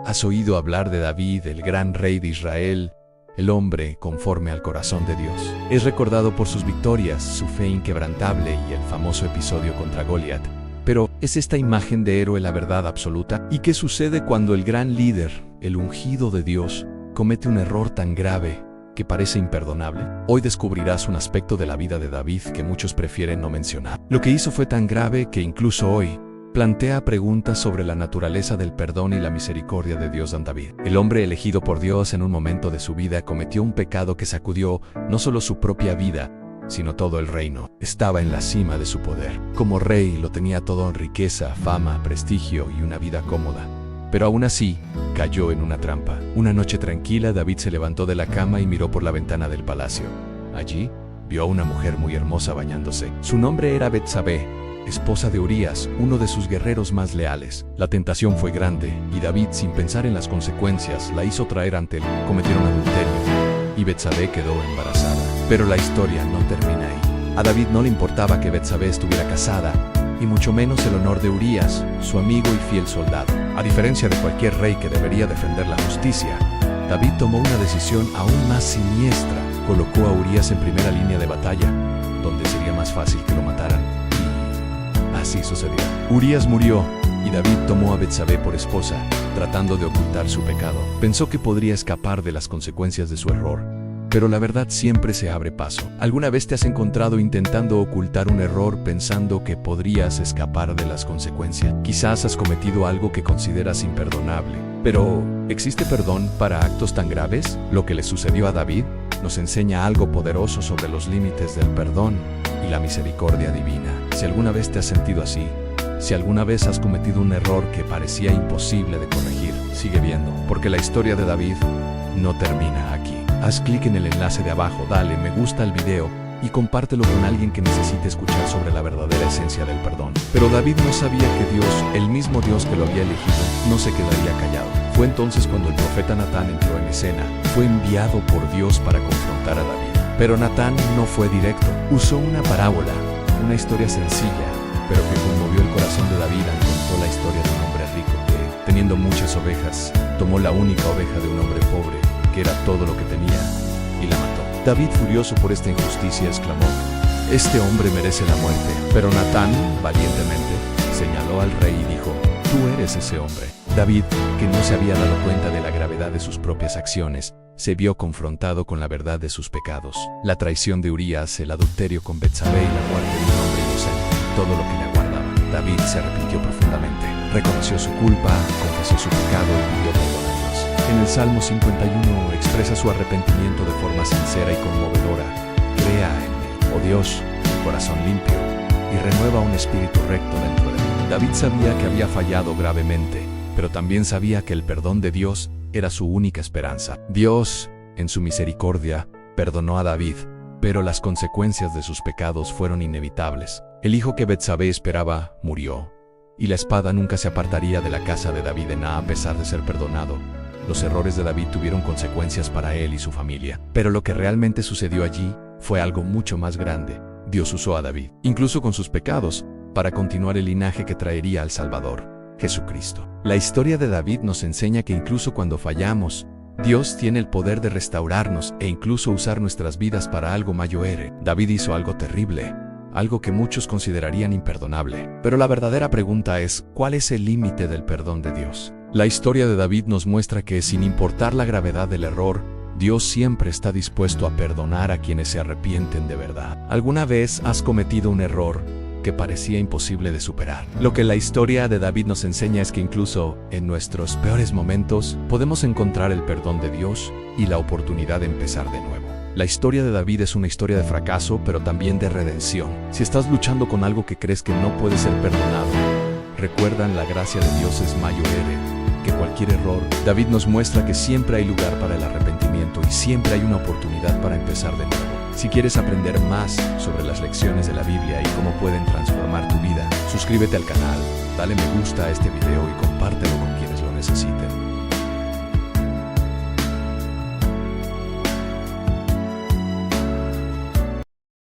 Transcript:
¿Has oído hablar de David, el gran rey de Israel, el hombre conforme al corazón de Dios? Es recordado por sus victorias, su fe inquebrantable y el famoso episodio contra Goliat. Pero, ¿es esta imagen de héroe la verdad absoluta? ¿Y qué sucede cuando el gran líder, el ungido de Dios, comete un error tan grave que parece imperdonable? Hoy descubrirás un aspecto de la vida de David que muchos prefieren no mencionar. Lo que hizo fue tan grave que incluso hoy plantea preguntas sobre la naturaleza del perdón y la misericordia de Dios en David. El hombre elegido por Dios en un momento de su vida cometió un pecado que sacudió no solo su propia vida, sino todo el reino. Estaba en la cima de su poder. Como rey lo tenía todo en riqueza, fama, prestigio y una vida cómoda. Pero aún así, cayó en una trampa. Una noche tranquila, David se levantó de la cama y miró por la ventana del palacio. Allí, vio a una mujer muy hermosa bañándose. Su nombre era Betsabé, esposa de Urías, uno de sus guerreros más leales. La tentación fue grande, y David, sin pensar en las consecuencias, la hizo traer ante él. Cometieron adulterio, y Betsabé quedó embarazada. Pero la historia no termina ahí. A David no le importaba que Betsabé estuviera casada, y mucho menos el honor de Urías, su amigo y fiel soldado. A diferencia de cualquier rey que debería defender la justicia, David tomó una decisión aún más siniestra. Colocó a Urías en primera línea de batalla, donde sería más fácil que lo mataran. Y así sucedió. Urías murió, y David tomó a Betsabé por esposa, tratando de ocultar su pecado. Pensó que podría escapar de las consecuencias de su error. Pero la verdad siempre se abre paso. ¿Alguna vez te has encontrado intentando ocultar un error pensando que podrías escapar de las consecuencias? Quizás has cometido algo que consideras imperdonable. Pero, ¿existe perdón para actos tan graves? Lo que le sucedió a David nos enseña algo poderoso sobre los límites del perdón y la misericordia divina. Si alguna vez te has sentido así, si alguna vez has cometido un error que parecía imposible de corregir, sigue viendo, porque la historia de David no termina aquí. Haz clic en el enlace de abajo, dale me gusta al video y compártelo con alguien que necesite escuchar sobre la verdadera esencia del perdón. Pero David no sabía que Dios, el mismo Dios que lo había elegido, no se quedaría callado. Fue entonces cuando el profeta Natán entró en escena. Fue enviado por Dios para confrontar a David. Pero Natán no fue directo. Usó una parábola, una historia sencilla, pero que conmovió el corazón de David al contó la historia de un hombre rico que, teniendo muchas ovejas, tomó la única oveja de un hombre pobre, que era todo lo que tenía, y la mató. David, furioso por esta injusticia, exclamó: «Este hombre merece la muerte». Pero Natán, valientemente, señaló al rey y dijo: «Tú eres ese hombre». David, que no se había dado cuenta de la gravedad de sus propias acciones, se vio confrontado con la verdad de sus pecados. La traición de Urías, el adulterio con Betsabé y la muerte de un hombre inocente, todo lo que le aguardaba. David se arrepintió profundamente, reconoció su culpa, confesó su pecado y pidió perdón a Dios. En el Salmo 51 expresa su arrepentimiento de forma sincera y conmovedora. «Crea en mí, oh Dios, un corazón limpio, y renueva un espíritu recto dentro de mí». David sabía que había fallado gravemente, pero también sabía que el perdón de Dios era su única esperanza. Dios, en su misericordia, perdonó a David, pero las consecuencias de sus pecados fueron inevitables. El hijo que Betsabé esperaba murió, y la espada nunca se apartaría de la casa de David a pesar de ser perdonado. Los errores de David tuvieron consecuencias para él y su familia. Pero lo que realmente sucedió allí fue algo mucho más grande. Dios usó a David, incluso con sus pecados, para continuar el linaje que traería al Salvador, Jesucristo. La historia de David nos enseña que incluso cuando fallamos, Dios tiene el poder de restaurarnos e incluso usar nuestras vidas para algo mayor. David hizo algo terrible, algo que muchos considerarían imperdonable. Pero la verdadera pregunta es, ¿cuál es el límite del perdón de Dios? La historia de David nos muestra que, sin importar la gravedad del error, Dios siempre está dispuesto a perdonar a quienes se arrepienten de verdad. ¿Alguna vez has cometido un error que parecía imposible de superar? Lo que la historia de David nos enseña es que incluso en nuestros peores momentos podemos encontrar el perdón de Dios y la oportunidad de empezar de nuevo. La historia de David es una historia de fracaso, pero también de redención. Si estás luchando con algo que crees que no puede ser perdonado, recuerda, la gracia de Dios es mayor que cualquier error. David nos muestra que siempre hay lugar para el arrepentimiento y siempre hay una oportunidad para empezar de nuevo. Si quieres aprender más sobre las lecciones de la Biblia y cómo pueden transformar tu vida, suscríbete al canal, dale me gusta a este video y compártelo con quienes lo necesiten.